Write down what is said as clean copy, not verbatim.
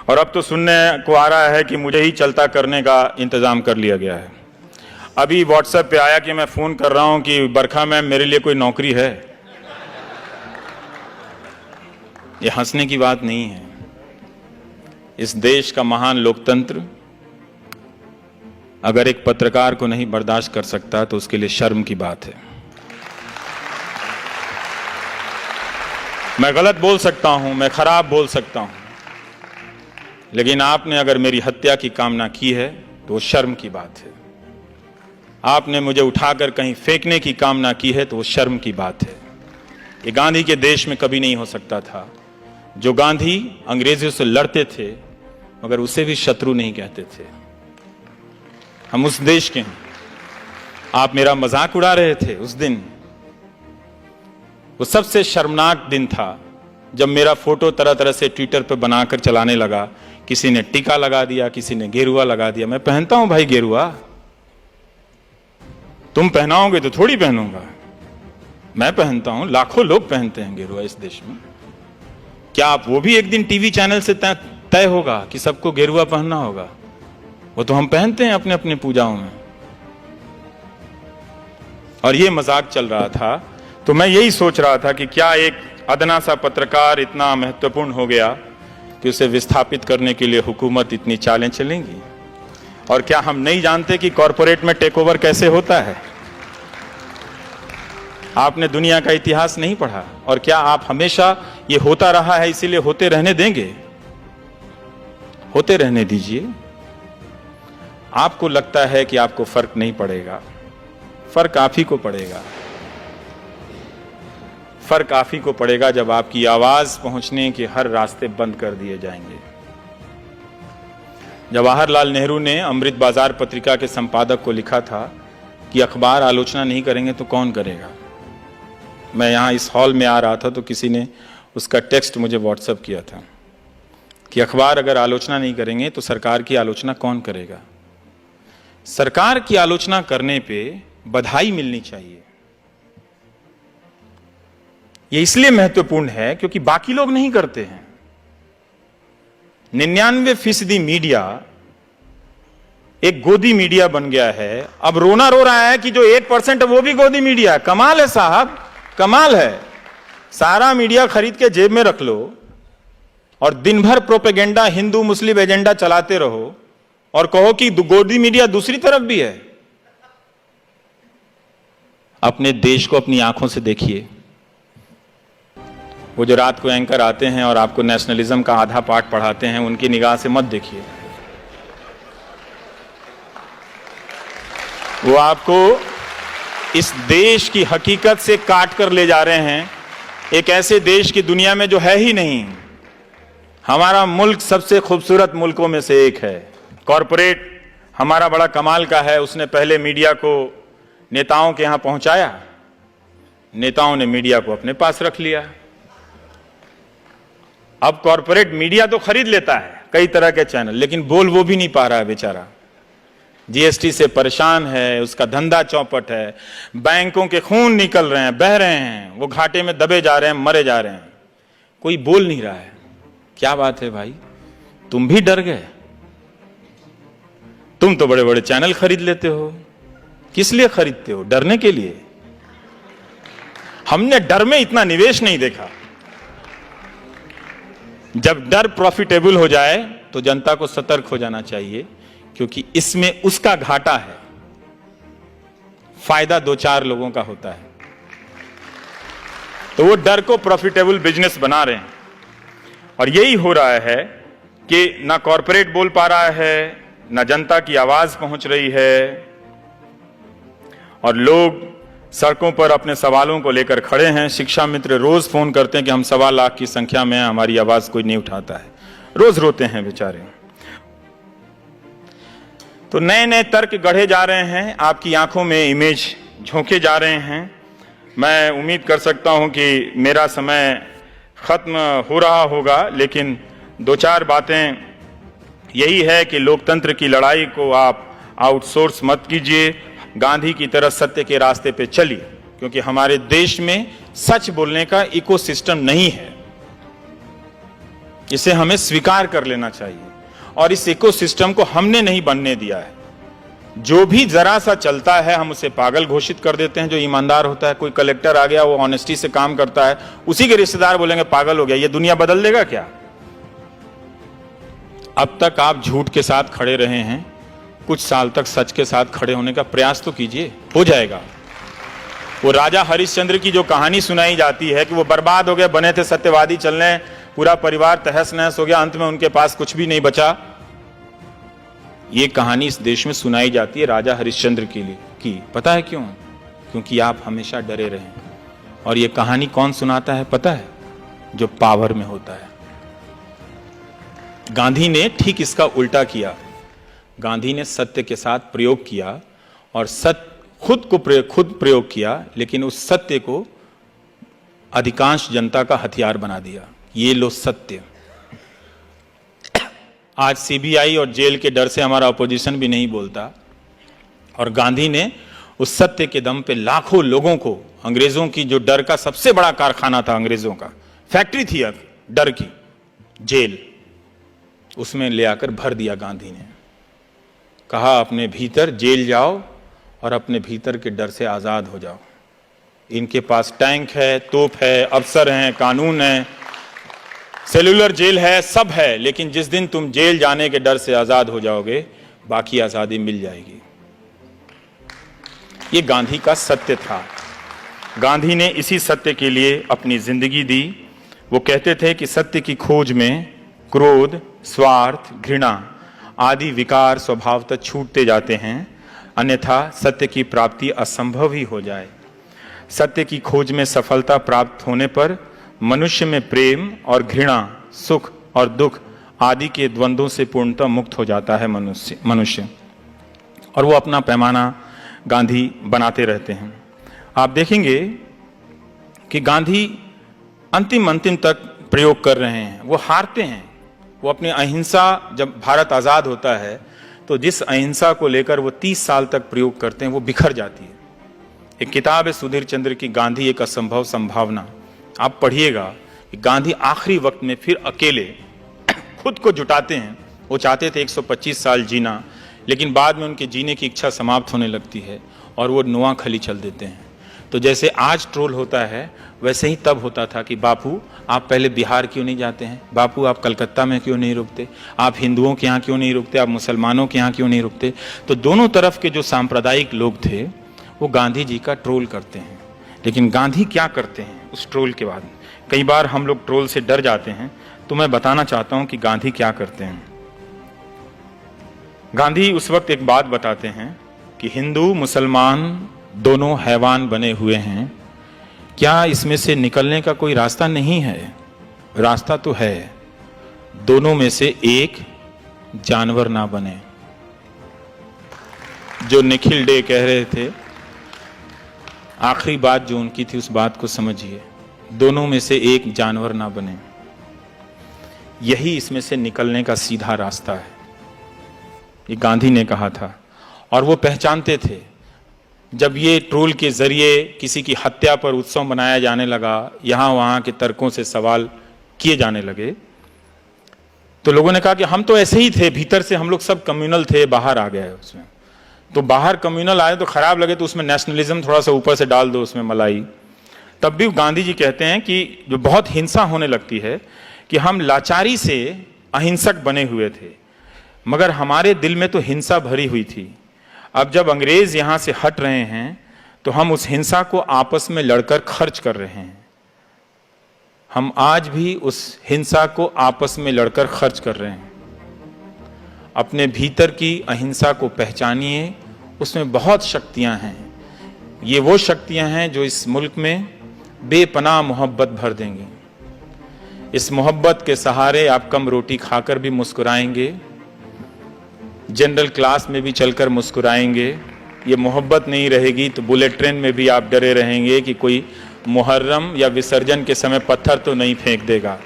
और अब तो सुनने को आ रहा है कि मुझे ही चलता करने का इंतजाम कर लिया गया है। अभी व्हाट्सएप पे आया कि मैं फोन कर रहा हूं कि बरखा मैम मेरे लिए कोई नौकरी है। ये हंसने की बात नहीं है। इस देश का महान लोकतंत्र अगर एक पत्रकार को नहीं बर्दाश्त कर सकता तो उसके लिए शर्म की बात है। मैं गलत बोल सकता हूं, मैं खराब बोल सकता हूं, लेकिन आपने अगर मेरी हत्या की कामना की है तो वो शर्म की बात है। आपने मुझे उठाकर कहीं फेंकने की कामना की है तो वो शर्म की बात है। ये गांधी के देश में कभी नहीं हो सकता था। जो गांधी अंग्रेजों से लड़ते थे मगर उसे भी शत्रु नहीं कहते थे। हम उस देश के हैं। आप मेरा मजाक उड़ा रहे थे उस दिन। वो सबसे शर्मनाक दिन था जब मेरा फोटो तरह तरह से ट्विटर पर बनाकर चलाने लगा। किसी ने टीका लगा दिया, किसी ने गेरुआ लगा दिया। मैं पहनता हूं भाई गेरुआ, तुम पहनाओगे तो थोड़ी पहनूंगा। मैं पहनता हूं, लाखों लोग पहनते हैं गेरुआ इस देश में। क्या आप वो भी एक दिन टीवी चैनल से तय होगा कि सबको गेरुआ पहनना होगा? वो तो हम पहनते हैं अपने अपने पूजाओं में। और ये मजाक चल रहा था तो मैं यही सोच रहा था कि क्या एक अदना सा पत्रकार इतना महत्वपूर्ण हो गया कि उसे विस्थापित करने के लिए हुकूमत इतनी चालें चलेंगी? और क्या हम नहीं जानते कि कॉरपोरेट में टेक ओवर कैसे होता है? आपने दुनिया का इतिहास नहीं पढ़ा? और क्या आप हमेशा ये होता रहा है इसीलिए होते रहने देंगे? होते रहने दीजिए। आपको लगता है कि आपको फर्क नहीं पड़ेगा, फर्क आप ही को पड़ेगा। फर्क आप ही को पड़ेगा जब आपकी आवाज पहुंचने के हर रास्ते बंद कर दिए जाएंगे। जवाहरलाल नेहरू ने अमृत बाजार पत्रिका के संपादक को लिखा था कि अखबार आलोचना नहीं करेंगे तो कौन करेगा। मैं यहां इस हॉल में आ रहा था तो किसी ने उसका टेक्स्ट मुझे व्हाट्सएप किया था कि अखबार अगर आलोचना नहीं करेंगे तो सरकार की आलोचना कौन करेगा। सरकार की आलोचना करने पे बधाई मिलनी चाहिए। यह इसलिए महत्वपूर्ण है क्योंकि बाकी लोग नहीं करते हैं। 99% मीडिया एक गोदी मीडिया बन गया है। अब रोना रो रहा है कि जो 1% है वो भी गोदी मीडिया है। कमाल है साहब, कमाल है। सारा मीडिया खरीद के जेब में रख लो और दिन भर प्रोपेगेंडा, हिंदू मुस्लिम एजेंडा चलाते रहो और कहो कि गोदी मीडिया दूसरी तरफ भी है। अपने देश को अपनी आंखों से देखिए। वो जो रात को एंकर आते हैं और आपको नेशनलिज्म का आधा पाठ पढ़ाते हैं, उनकी निगाह से मत देखिए। वो आपको इस देश की हकीकत से काट कर ले जा रहे हैं, एक ऐसे देश की दुनिया में जो है ही नहीं। हमारा मुल्क सबसे खूबसूरत मुल्कों में से एक है। कॉरपोरेट हमारा बड़ा कमाल का है। उसने पहले मीडिया को नेताओं के यहां पहुंचाया, नेताओं ने मीडिया को अपने पास रख लिया। अब कॉरपोरेट मीडिया तो खरीद लेता है कई तरह के चैनल, लेकिन बोल वो भी नहीं पा रहा है बेचारा। जीएसटी से परेशान है, उसका धंधा चौपट है, बैंकों के खून निकल रहे हैं, बह रहे हैं, वो घाटे में दबे जा रहे हैं, मरे जा रहे हैं, कोई बोल नहीं रहा है। क्या बात है भाई, तुम भी डर गए? तुम तो बड़े बड़े चैनल खरीद लेते हो। किस लिए खरीदते हो? डरने के लिए? हमने डर में इतना निवेश नहीं देखा। जब डर प्रॉफिटेबल हो जाए तो जनता को सतर्क हो जाना चाहिए, क्योंकि इसमें उसका घाटा है, फायदा 2-4 लोगों का होता है। तो वो डर को प्रॉफिटेबल बिजनेस बना रहे हैं। और यही हो रहा है कि ना कॉरपोरेट बोल पा रहा है, ना जनता की आवाज पहुंच रही है, और लोग सड़कों पर अपने सवालों को लेकर खड़े हैं। शिक्षा मित्र रोज फोन करते हैं कि हम 1.25 लाख की संख्या में, हमारी आवाज कोई नहीं उठाता है। रोज रोते हैं बेचारे। तो नए नए तर्क गढ़े जा रहे हैं, आपकी आंखों में इमेज झोंके जा रहे हैं। मैं उम्मीद कर सकता हूं कि मेरा समय खत्म हो रहा होगा, लेकिन 2-4 बातें यही है कि लोकतंत्र की लड़ाई को आप आउटसोर्स मत कीजिए। गांधी की तरह सत्य के रास्ते पे चलिए, क्योंकि हमारे देश में सच बोलने का इकोसिस्टम नहीं है। इसे हमें स्वीकार कर लेना चाहिए। और इस इकोसिस्टम को हमने नहीं बनने दिया है। जो भी जरा सा चलता है हम उसे पागल घोषित कर देते हैं। जो ईमानदार होता है, कोई कलेक्टर आ गया, वो ऑनेस्टी से काम करता है, उसी के रिश्तेदार बोलेंगे पागल हो गया। ये दुनिया बदल देगा क्या? अब तक आप झूठ के साथ खड़े रहे हैं, कुछ साल तक सच के साथ खड़े होने का प्रयास तो कीजिए, हो जाएगा। वो राजा हरिश्चंद्र की जो कहानी सुनाई जाती है कि वो बर्बाद हो गए, बने थे सत्यवादी चलने, पूरा परिवार तहस नहस हो गया, अंत में उनके पास कुछ भी नहीं बचा। ये कहानी इस देश में सुनाई जाती है राजा हरिश्चंद्र के लिए की। पता है क्यों? क्योंकि आप हमेशा डरे रहे। और ये कहानी कौन सुनाता है पता है? जो पावर में होता है। गांधी ने ठीक इसका उल्टा किया। गांधी ने सत्य के साथ प्रयोग किया और खुद प्रयोग किया, लेकिन उस सत्य को अधिकांश जनता का हथियार बना दिया। ये लो सत्य। आज सीबीआई और जेल के डर से हमारा अपोजिशन भी नहीं बोलता, और गांधी ने उस सत्य के दम पे लाखों लोगों को, अंग्रेजों की जो डर का सबसे बड़ा कारखाना था, अंग्रेजों का फैक्ट्री थी अब डर की, जेल, उसमें ले आकर भर दिया। गांधी ने कहा अपने भीतर जेल जाओ और अपने भीतर के डर से आजाद हो जाओ। इनके पास टैंक है, तोप है, अफसर हैं, कानून है, सेलुलर जेल है, सब है, लेकिन जिस दिन तुम जेल जाने के डर से आजाद हो जाओगे, बाकी आजादी मिल जाएगी। ये गांधी का सत्य था। गांधी ने इसी सत्य के लिए अपनी जिंदगी दी। वो कहते थे कि सत्य की खोज में क्रोध, स्वार्थ, घृणा आदि विकार स्वभावतः छूटते जाते हैं, अन्यथा सत्य की प्राप्ति असंभव ही हो जाए। सत्य की खोज में सफलता प्राप्त होने पर मनुष्य में प्रेम और घृणा, सुख और दुख आदि के द्वंद्वों से पूर्णतः मुक्त हो जाता है मनुष्य। और वो अपना पैमाना गांधी बनाते रहते हैं। आप देखेंगे कि गांधी अंतिम तक प्रयोग कर रहे हैं। वो हारते हैं। वो अपनी अहिंसा, जब भारत आज़ाद होता है तो जिस अहिंसा को लेकर वो 30 साल तक प्रयोग करते हैं, वो बिखर जाती है। एक किताब है सुधीर चंद्र की, गांधी एक असंभव संभावना। आप पढ़िएगा कि गांधी आखिरी वक्त में फिर अकेले खुद को जुटाते हैं। वो चाहते थे 125 साल जीना, लेकिन बाद में उनके जीने की इच्छा समाप्त होने लगती है और वो नोआखली चल देते हैं। तो जैसे आज ट्रोल होता है, वैसे ही तब होता था कि बापू आप पहले बिहार क्यों नहीं जाते हैं, बापू आप कलकत्ता में क्यों नहीं रुकते, आप हिंदुओं के यहाँ क्यों नहीं रुकते, आप मुसलमानों के यहाँ क्यों नहीं रुकते। तो दोनों तरफ के जो सांप्रदायिक लोग थे वो गांधी जी का ट्रोल करते हैं। लेकिन गांधी क्या करते हैं उस ट्रोल के बाद? कई बार हम लोग ट्रोल से डर जाते हैं, तो मैं बताना चाहता हूं कि गांधी क्या करते हैं। गांधी उस वक्त एक बात बताते हैं कि हिंदू मुसलमान दोनों हैवान बने हुए हैं, क्या इसमें से निकलने का कोई रास्ता नहीं है? रास्ता तो है, दोनों में से एक जानवर ना बने। जो निखिल डे कह रहे थे, आखिरी बात जो उनकी थी, उस बात को समझिए, दोनों में से एक जानवर ना बने। यही इसमें से निकलने का सीधा रास्ता है। ये गांधी ने कहा था। और वो पहचानते थे, जब ये ट्रोल के जरिए किसी की हत्या पर उत्सव मनाया जाने लगा, यहाँ वहाँ के तर्कों से सवाल किए जाने लगे, तो लोगों ने कहा कि हम तो ऐसे ही थे, भीतर से हम लोग सब कम्युनल थे, बाहर आ गए उसमें। तो बाहर कम्युनल आए तो खराब लगे, तो उसमें नेशनलिज्म थोड़ा सा ऊपर से डाल दो, उसमें मलाई। तब भी गांधी जी कहते हैं कि जो बहुत हिंसा होने लगती है, कि हम लाचारी से अहिंसक बने हुए थे, मगर हमारे दिल में तो हिंसा भरी हुई थी। अब जब अंग्रेज यहाँ से हट रहे हैं, तो हम उस हिंसा को आपस में लड़कर खर्च कर रहे हैं। हम आज भी उस हिंसा को आपस में लड़कर खर्च कर रहे हैं। अपने भीतर की अहिंसा को पहचानिए, उसमें बहुत शक्तियां हैं। ये वो शक्तियां हैं जो इस मुल्क में बेपनाह मोहब्बत भर देंगी। इस मोहब्बत के सहारे आप कम रोटी खाकर भी मुस्कुराएंगे, जनरल क्लास में भी चलकर मुस्कुराएंगे। ये मोहब्बत नहीं रहेगी तो बुलेट ट्रेन में भी आप डरे रहेंगे कि कोई मुहर्रम या विसर्जन के समय पत्थर तो नहीं फेंक देगा।